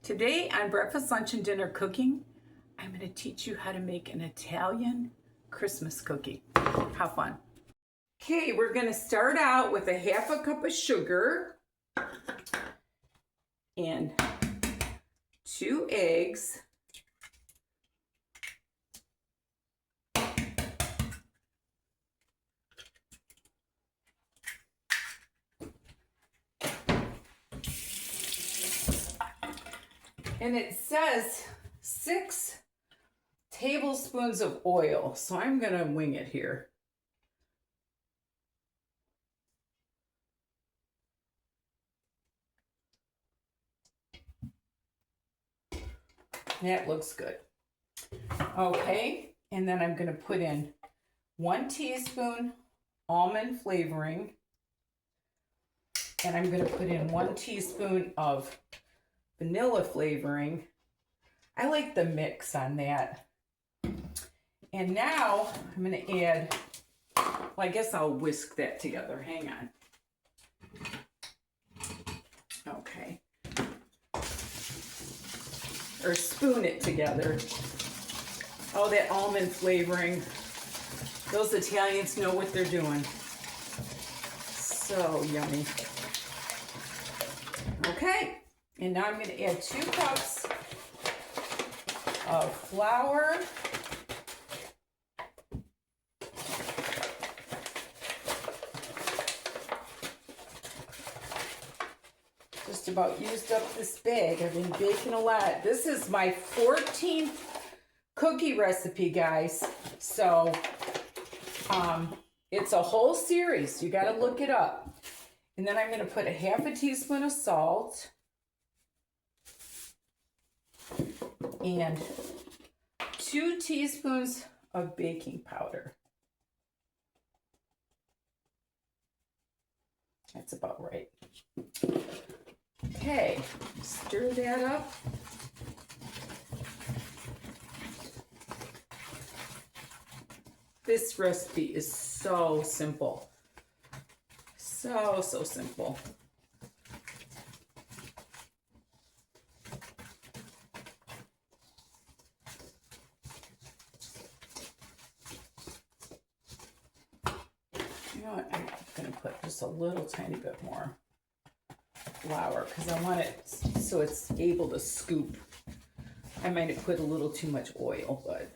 Today on Breakfast, Lunch, and Dinner Cooking, I'm going to teach you how to make an Italian Christmas cookie. How fun. Okay, we're going to start out with a half a cup of sugar and 2 eggs. And it says 6 tablespoons of oil, so I'm going to wing it here. That looks good. Okay, and then I'm going to put in 1 teaspoon almond flavoring, and I'm going to put in 1 teaspoon of vanilla flavoring. I like the mix on that. And now I'm going to add, well, I guess I'll whisk that together. Hang on. Okay. Or spoon it together. Oh, that almond flavoring. Those Italians know what they're doing. So yummy. Okay. And now I'm going to add 2 cups of flour. Just about used up this bag. I've been baking a lot. This is my 14th cookie recipe, guys. So it's a whole series. You got to look it up. And then I'm going to put a half a teaspoon of salt. And 2 teaspoons of baking powder. That's about right. Okay, stir that up. This recipe is so simple. So simple. You know what, I'm going to put just a little tiny bit more flour because I want it so it's able to scoop. I might have put a little too much oil, but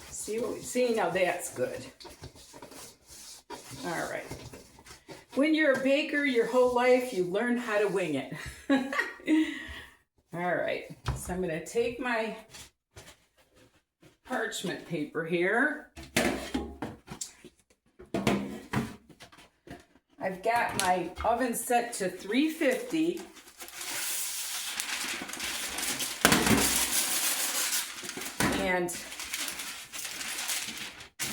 see now that's good. All right. When you're a baker your whole life, you learn how to wing it. All right, so I'm going to take my parchment paper here. I've got my oven set to 350. And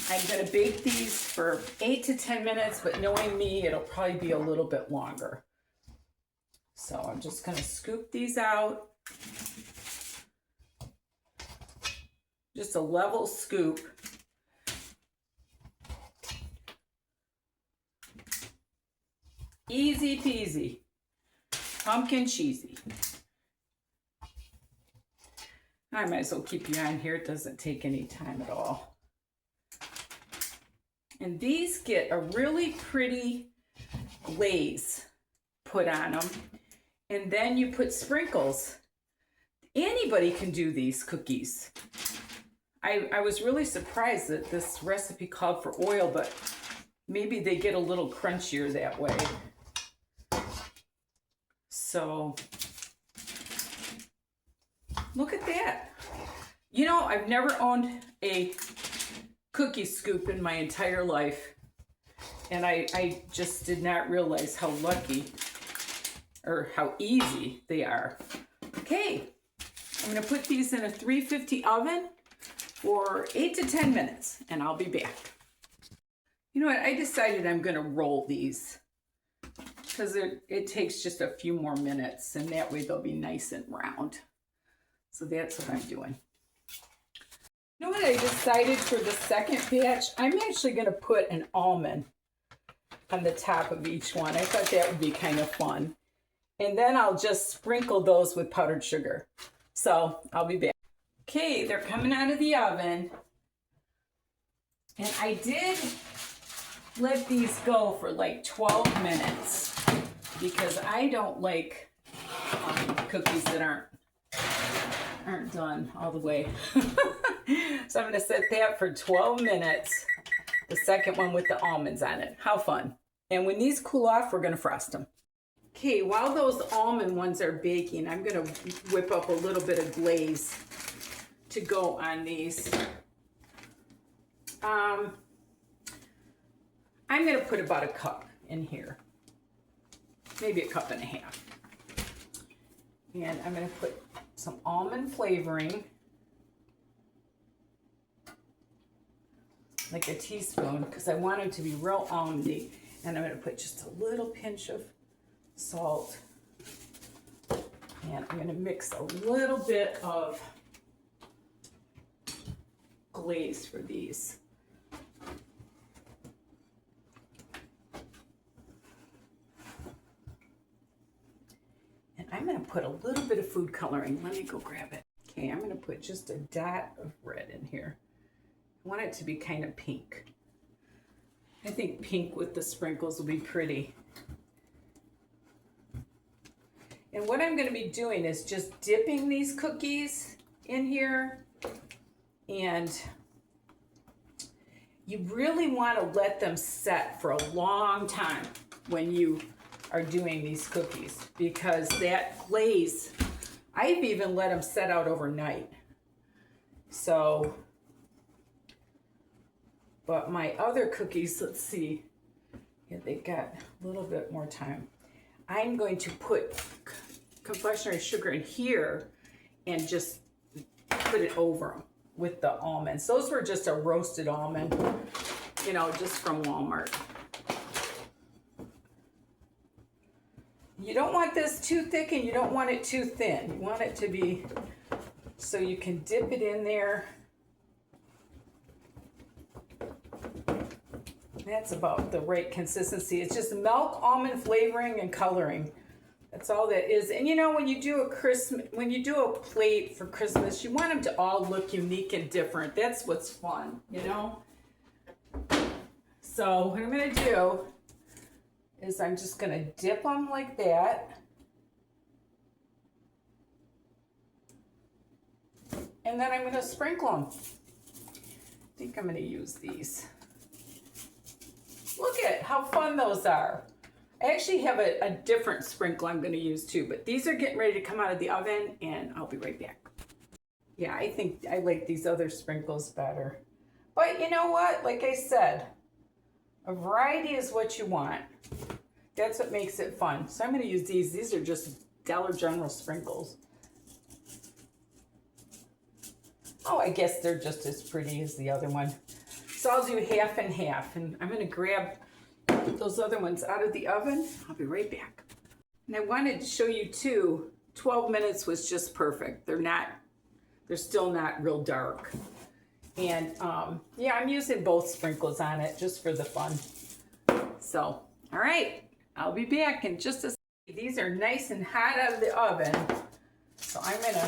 I'm going to bake these for 8 to 10 minutes, but knowing me, it'll probably be a little bit longer. So I'm just going to scoop these out. Just a level scoop. Easy peasy. Pumpkin cheesy. I might as well keep you on here. It doesn't take any time at all. And these get a really pretty glaze put on them. And then you put sprinkles. Anybody can do these cookies. I was really surprised that this recipe called for oil, but maybe they get a little crunchier that way. So, look at that. You know, I've never owned a cookie scoop in my entire life. And I just did not realize how lucky or how easy they are. Okay, I'm going to put these in a 350 oven for 8 to 10 minutes, and I'll be back. You know what? I decided I'm going to roll these because it takes just a few more minutes, and that way they'll be nice and round. So that's what I'm doing. You know what I decided for the second batch? I'm actually going to put an almond on the top of each one. I thought that would be kind of fun. And then I'll just sprinkle those with powdered sugar. So I'll be back. Okay, they're coming out of the oven. And I did let these go for like 12 minutes because I don't like cookies that aren't done all the way. So I'm gonna set that for 12 minutes. The second one with the almonds on it. How fun. And when these cool off, we're gonna frost them. Okay, while those almond ones are baking, I'm gonna whip up a little bit of glaze to go on these. I'm gonna put about a cup in here, maybe a cup and a half. And I'm gonna put some almond flavoring, like a teaspoon, because I want them to be real almondy. And I'm gonna put just a little pinch of salt. And I'm gonna mix a little bit of glaze for these. And I'm gonna put a little bit of food coloring. Let me go grab it. Okay, I'm gonna put just a dot of red in here. I want it to be kind of pink. I think pink with the sprinkles will be pretty. And what I'm going to be doing is just dipping these cookies in here. And you really want to let them set for a long time when you are doing these cookies, because that glaze, I've even let them set out overnight. So, but my other cookies, let's see, yeah, they got a little bit more time. I'm going to put confectionery sugar in here and just put it over them with the almonds. Those were just a roasted almond, you know, just from Walmart. You don't want this too thick and you don't want it too thin. You want it to be so you can dip it in there. That's about the right consistency. It's just milk, almond flavoring, and coloring. That's all that is. And you know, when you do a plate for Christmas, you want them to all look unique and different. That's what's fun, you know? So what I'm gonna do is I'm just gonna dip them like that. And then I'm gonna sprinkle them. I think I'm gonna use these. Look at how fun those are. I actually have a different sprinkle I'm going to use too, but these are getting ready to come out of the oven and I'll be right back. Yeah, I think I like these other sprinkles better. But you know what? Like I said, a variety is what you want. That's what makes it fun. So I'm going to use these. These are just Dollar General sprinkles. Oh, I guess they're just as pretty as the other one. So I'll do half and half, and I'm gonna grab those other ones out of the oven. I'll be right back. And I wanted to show you too, 12 minutes was just perfect. They're still not real dark. And yeah, I'm using both sprinkles on it just for the fun. So, all right, I'll be back in just a second. These are nice and hot out of the oven. So I'm gonna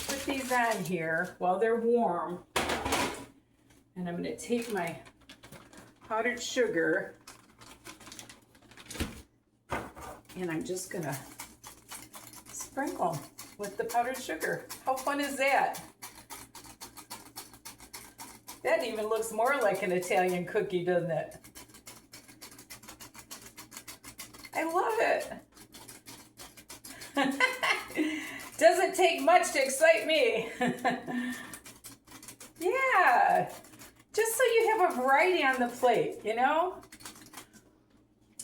put these on here while they're warm. And I'm going to take my powdered sugar and I'm just going to sprinkle with the powdered sugar. How fun is that? That even looks more like an Italian cookie, doesn't it? I love it. Doesn't take much to excite me. Yeah. Just so you have a variety on the plate, you know?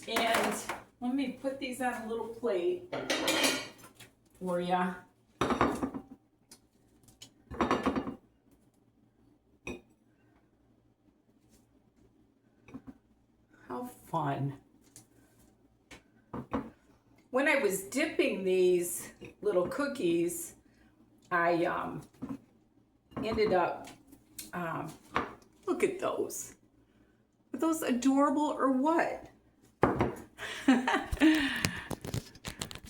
And let me put these on a little plate for ya. How fun. When I was dipping these little cookies, I ended up look at those. Are those adorable or what?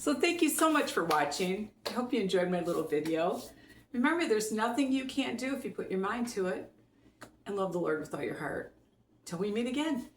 So thank you so much for watching. I hope you enjoyed my little video. Remember, there's nothing you can't do if you put your mind to it, and love the Lord with all your heart. Till we meet again.